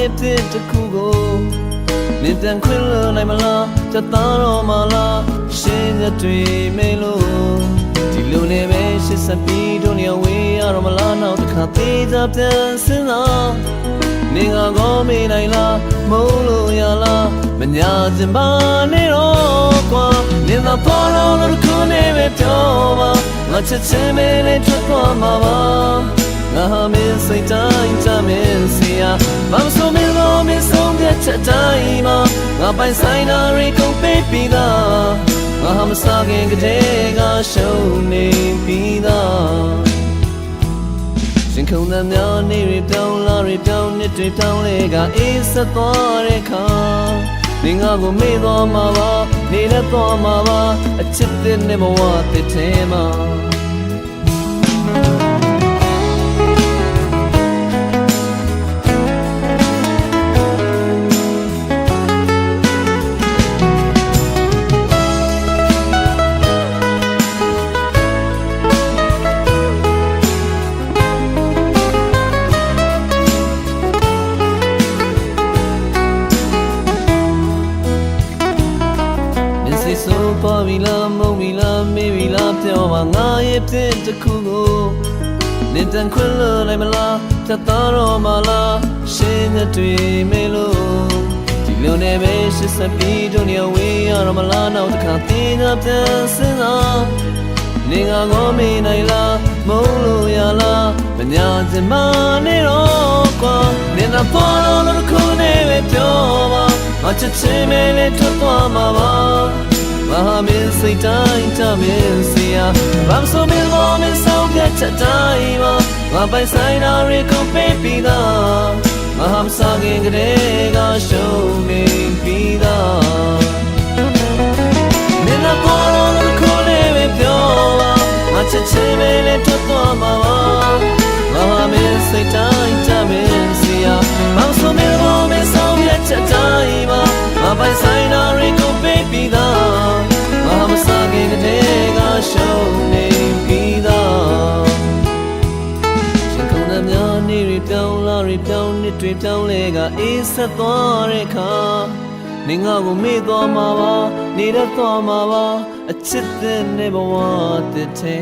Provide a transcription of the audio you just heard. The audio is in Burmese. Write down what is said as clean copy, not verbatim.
ရဲ့ဖြစ်တခုကိုမင်းပြန်ခွင့်လွှတ်နိုင်မလားတသားတော်မလားရှင်းရတွေ့မေလို့ဒီလိုနဲ့ပဲရှစ်ဆက်ပြီးတို့နေဝေးရတော့မလားနောက်တစ်ခါသေးချပြန်စဉ်းစားမင်းကကောမေးနိုင်လားမုန်းလို့ရလားမညာချင်ပါနဲ့တော့ကွာမင်းသာပေါ်တော့လို့ခုနေပဲပြောပါငါချစ်ချင်မေးလေးထွက်သွားမှာပါငါဟာမင်းစိတ်တိုင်းချမင်းစီယာဘာမဆိုမင်းလို့မင်းဆုံးဖြတ်ချက်တိုင်းမှာငါပိုင်ဆိုင်တာတွေကုန်ပေးပြီးသားငါဟာမစားခင်ကတည်းကရှုံးနေပြီးသားရှင်ခုန်တဲ့များနေရပြောင်းလာရပြောင်းနှစ်တွေပြောင်းလေကအေးဆက်သွားတဲ့ခါမင်းငါကိုမေ့သွားမှာပါနေလည်းသွားမှာပါအချစ်တဲ့နဲ့ဘဝတစ်ထဲမှာပေါ်ပြီလားမုန်းပြီလားမေးပြီလားပြောပါငါရဲ့ဖြစ်တခုကိုနင်တန်ခွင့်လွှတ်နိုင်မလားတသားတော်မလားရှင်းရတွေ့မေလို့ဒီလိုနဲ့ပဲရှစ်ဆက်ပြီးတို့နေဝေးရတော့မလားနောက်တစ်ခါသေးချပြန်စဉ်းစားနင်ကကောမေးနိုင်လားမုန်းလို့ရလားမညာချင်မနဲ့တော့ကွာနင်သာပေါ်လို့ခုနေပဲပြောပါငါချစ်ချင်မေးလေးထွက်သွားမှာပါငါဟာမင်းစိတ်တိုင်းချမင်းစီယာဘာမဆိုမင်းလို့မင်းဆုံးဖြတ်ချက်တိုင်းမှာငါပိုင်ဆိုင်တာတွေကုန်ပေးပြီးသားငါဟာမစားခင်ကတည်းကရှုံးနေပြီးသားမင်းလာပေါ်လို့ခေါ်နေပဲပြောပါငါချစ်ချင်မေးလေးထွက်သွားမှာပါငါဟာမင်းစိတ်တိုင်းချမင်းစီယာဘာမဆိုမင်းလို့မင်းဆုံးဖြတ်ချက်တိုင်းမှာငါပိုင်ဆိုင်တာတွေကုန်ပေးပြီးသားမစားခင်ကတည်းကရှုံးနေပြီးသားရှင်ခုန်တဲ့များနေရပြောင်းလာရပြောင်းနှစ်တွေပြောင်းလဲကအေးဆက်သွားတဲ့ခါနေငါကိုမေ့သွားမှာပါနေရသွားမှာပါအချစ်တဲ့နေဘဝတစ်ထဲ